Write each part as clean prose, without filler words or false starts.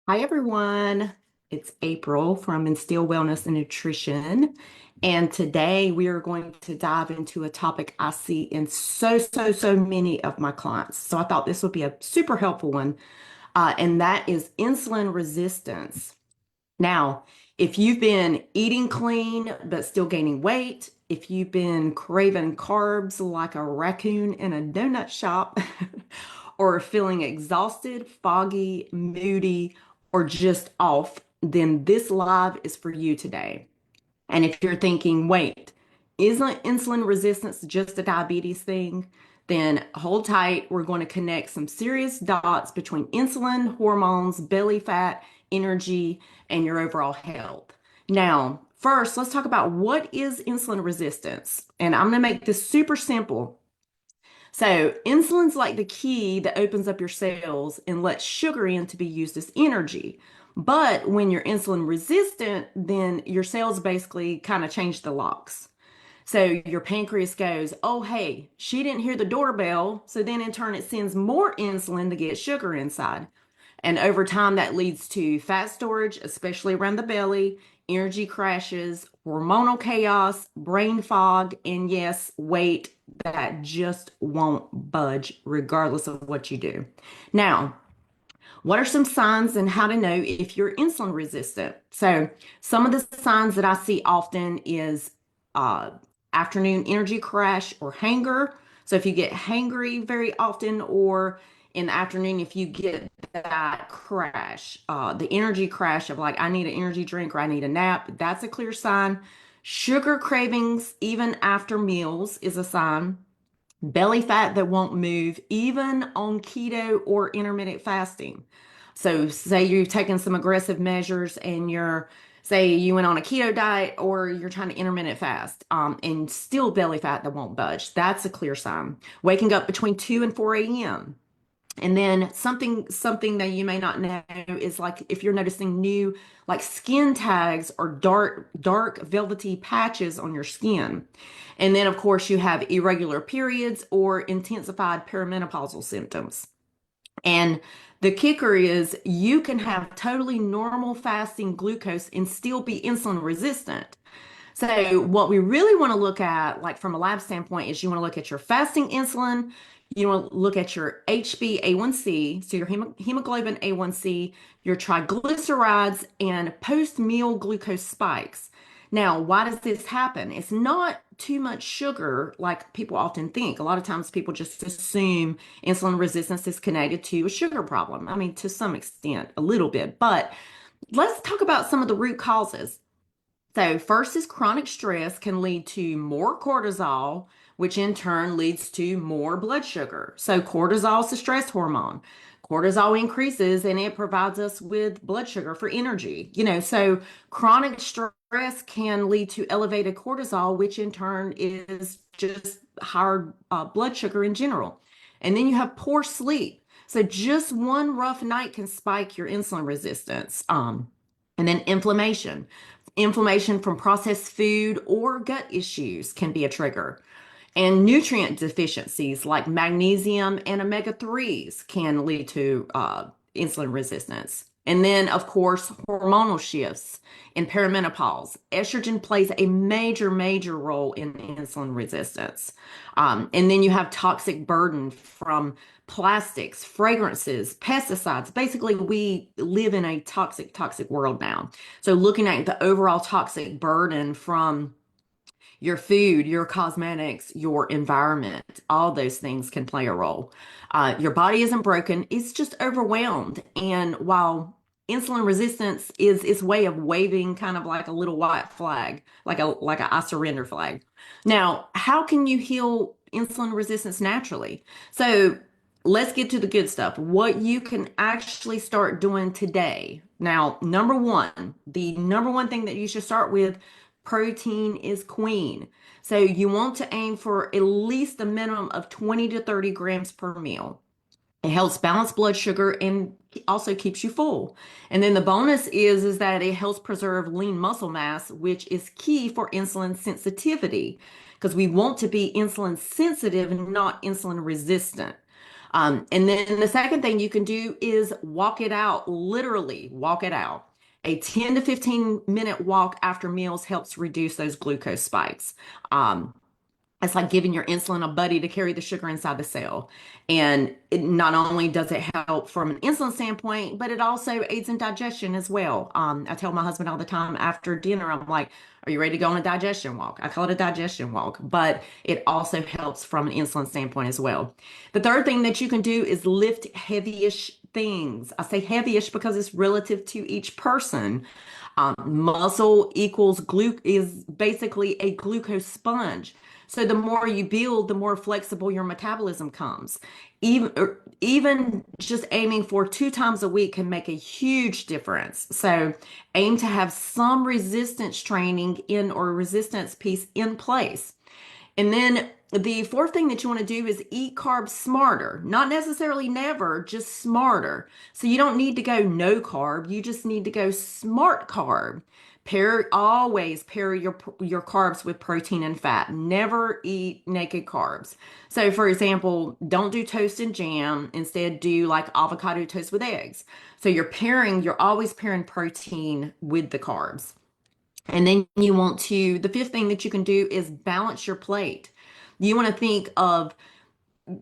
Hi, everyone. It's April from Instill Wellness and Nutrition. And today we are going to dive into a topic I see in so many of my clients. So I thought this would be a super helpful one, and that is insulin resistance. Now, if you've been eating clean but still gaining weight, if you've been craving carbs like a raccoon in a donut shop, or feeling exhausted, foggy, moody, or just off, then this live is for you today. And if you're thinking, wait, isn't insulin resistance just a diabetes thing? Then hold tight. We're going to connect some serious dots between insulin, hormones, belly fat, energy, and your overall health. Now, first, let's talk about what is insulin resistance. And I'm going to make this super simple. So, insulin's like the key that opens up your cells and lets sugar in to be used as energy. But when you're insulin resistant, then your cells basically kind of change the locks. So your pancreas goes, oh, hey, she didn't hear the doorbell. So then in turn, it sends more insulin to get sugar inside. And over time, that leads to fat storage, especially around the belly, energy crashes, hormonal chaos, brain fog, and yes, weight that just won't budge regardless of what you do. Now, what are some signs and how to know if you're insulin resistant? So, some of the signs that I see often is uh, afternoon energy crash or hanger. So, if you get hangry very often, or in the afternoon, if you get that crash, the energy crash of like, I need an energy drink or I need a nap, that's a clear sign. Sugar cravings, even after meals, is a sign. Belly fat that won't move, even on keto or intermittent fasting. So, say you've taken some aggressive measures and say you went on a keto diet or you're trying to intermittent fast, and still belly fat that won't budge. That's a clear sign. Waking up between 2 and 4 a.m. And then something that you may not know is like if you're noticing new like skin tags or dark velvety patches on your skin. And then of course you have irregular periods or intensified perimenopausal symptoms. And the kicker is you can have totally normal fasting glucose and still be insulin resistant. So, what we really want to look at, like from a lab standpoint, is you want to look at your fasting insulin, you want to look at your HbA1c, so your hemoglobin A1c, your triglycerides, and post meal glucose spikes. Now, why does this happen? It's not too much sugar like people often think. A lot of times people just assume insulin resistance is connected to a sugar problem. I mean, to some extent, a little bit, but let's talk about some of the root causes. So, first is chronic stress can lead to more cortisol, which in turn leads to more blood sugar. So, cortisol is a stress hormone. Cortisol increases and it provides us with blood sugar for energy. So chronic stress can lead to elevated cortisol, which in turn is just higher blood sugar in general. And then you have poor sleep. So, just one rough night can spike your insulin resistance. And then inflammation. Inflammation from processed food or gut issues can be a trigger. And nutrient deficiencies like magnesium and omega 3s can lead to insulin resistance. And then, of course, hormonal shifts in perimenopause. Estrogen plays a major role in insulin resistance. And then you have toxic burden from plastics, fragrances, pesticides. Basically, we live in a toxic world now. So, looking at the overall toxic burden from your food, your cosmetics, your environment, all those things can play a role. Your body isn't broken, it's just overwhelmed. And while insulin resistance is its way of waving kind of like a little white flag, like a I surrender flag. Now, how can you heal insulin resistance naturally? So let's get to the good stuff. What you can actually start doing today. Now, the number one thing that you should start with, protein is queen. So you want to aim for at least a minimum of 20 to 30 grams per meal. It helps balance blood sugar and also keeps you full. And then the bonus is that it helps preserve lean muscle mass, which is key for insulin sensitivity because we want to be insulin sensitive and not insulin resistant. And then the second thing you can do is walk it out, literally walk it out. A 10 to 15-minute walk after meals helps reduce those glucose spikes. Um, it's like giving your insulin a buddy to carry the sugar inside the cell. And it not only does it help from an insulin standpoint, but it also aids in digestion as well. I tell my husband all the time after dinner, I'm like, are you ready to go on a digestion walk? I call it a digestion walk, but it also helps from an insulin standpoint as well. The third thing that you can do is lift heavyish things. I say heavyish because it's relative to each person. Muscle equals is basically a glucose sponge. So the more you build, the more flexible your metabolism comes. Even just aiming for 2 times a week can make a huge difference. So aim to have some resistance training in or resistance piece in place. And then the fourth thing that you want to do is eat carbs smarter, not necessarily never, just smarter. So you don't need to go no carb, you just need to go smart carb. Always pair your carbs with protein and fat. Never eat naked carbs. So for example, don't do toast and jam. Instead, do like avocado toast with eggs. So you're always pairing protein with the carbs. And then the fifth thing that you can do is balance your plate. You want to think of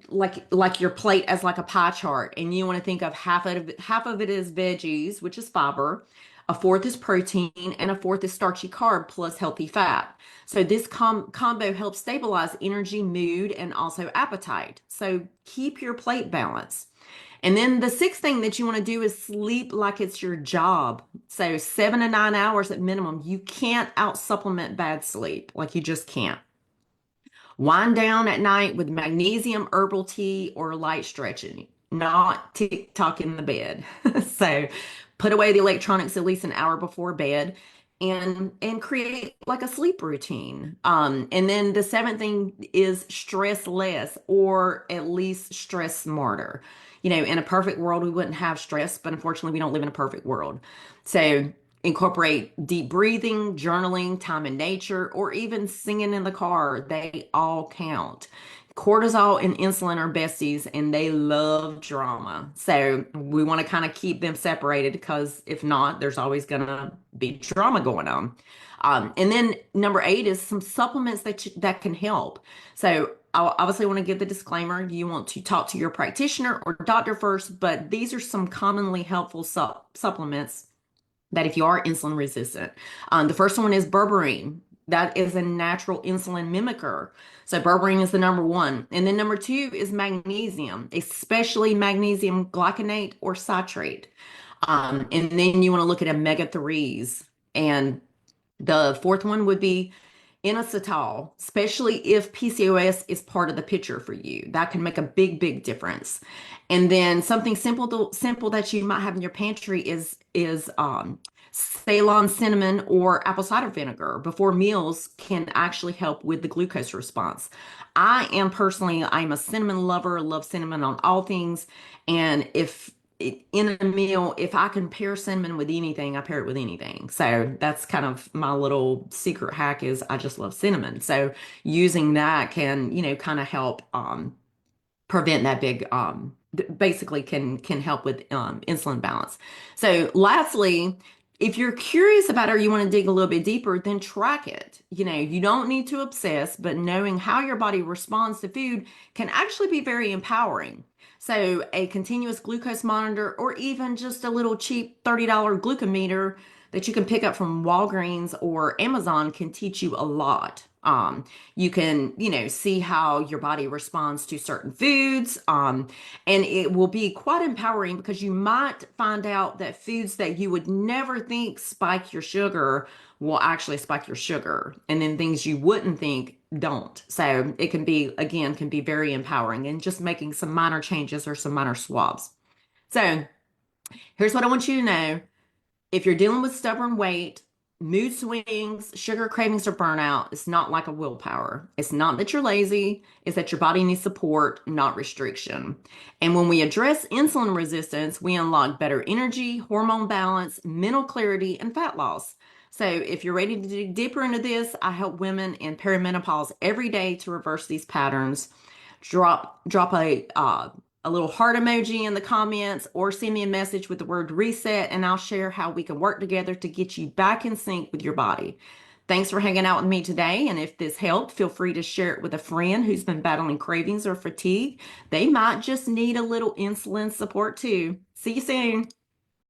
like your plate as like a pie chart, and you want to think of half of it is veggies, which is fiber, a fourth is protein, and a fourth is starchy carb plus healthy fat. So this combo helps stabilize energy, mood, and also appetite. So keep your plate balanced. And then the sixth thing that you want to do is sleep like it's your job. So 7 to 9 hours at minimum. You can't out supplement bad sleep. Like you just can't. Wind down at night with magnesium, herbal tea, or light stretching, not TikTok in the bed. So put away the electronics at least an hour before bed and create like a sleep routine. And then the seventh thing is stress less or at least stress smarter. In a perfect world, we wouldn't have stress, but unfortunately, we don't live in a perfect world. So incorporate deep breathing, journaling, time in nature, or even singing in the car. They all count. Cortisol and insulin are besties and they love drama. So we want to kind of keep them separated because if not, there's always going to be drama going on. And then number 8 is some supplements that can help. So I obviously want to give the disclaimer. You want to talk to your practitioner or doctor first, but these are some commonly helpful supplements that if you are insulin resistant. The first one is berberine. That is a natural insulin mimicker. So berberine is the number 1. And then number 2 is magnesium, especially magnesium glycinate or citrate. And then you want to look at omega-3s. And the fourth one would be inositol, especially if PCOS is part of the picture for you. That can make a big, big difference. And then something simple that you might have in your pantry is Ceylon cinnamon or apple cider vinegar before meals can actually help with the glucose response. I'm a cinnamon lover, love cinnamon on all things. And if in a meal, if I can pair cinnamon with anything, I pair it with anything. So that's kind of my little secret hack is I just love cinnamon. So using that can, kind of help prevent that big basically can help with insulin balance. So lastly, if you're curious about it or you want to dig a little bit deeper, then track it. You don't need to obsess, but knowing how your body responds to food can actually be very empowering. So a continuous glucose monitor or even just a little cheap $30 glucometer that you can pick up from Walgreens or Amazon can teach you a lot. You can, see how your body responds to certain foods. And it will be quite empowering because you might find out that foods that you would never think spike your sugar will actually spike your sugar. And then things you wouldn't think don't. So it can be very empowering and just making some minor changes or some minor swaps. So here's what I want you to know. If you're dealing with stubborn weight, mood swings, sugar cravings, or burnout, it's not like a willpower. It's not that you're lazy, it's that your body needs support, not restriction. And when we address insulin resistance, we unlock better energy, hormone balance, mental clarity, and fat loss. So if you're ready to dig deeper into this, I help women in perimenopause every day to reverse these patterns. Drop a a little heart emoji in the comments or send me a message with the word reset, and I'll share how we can work together to get you back in sync with your body. Thanks for hanging out with me today. And if this helped, feel free to share it with a friend who's been battling cravings or fatigue. They might just need a little insulin support too. See you soon.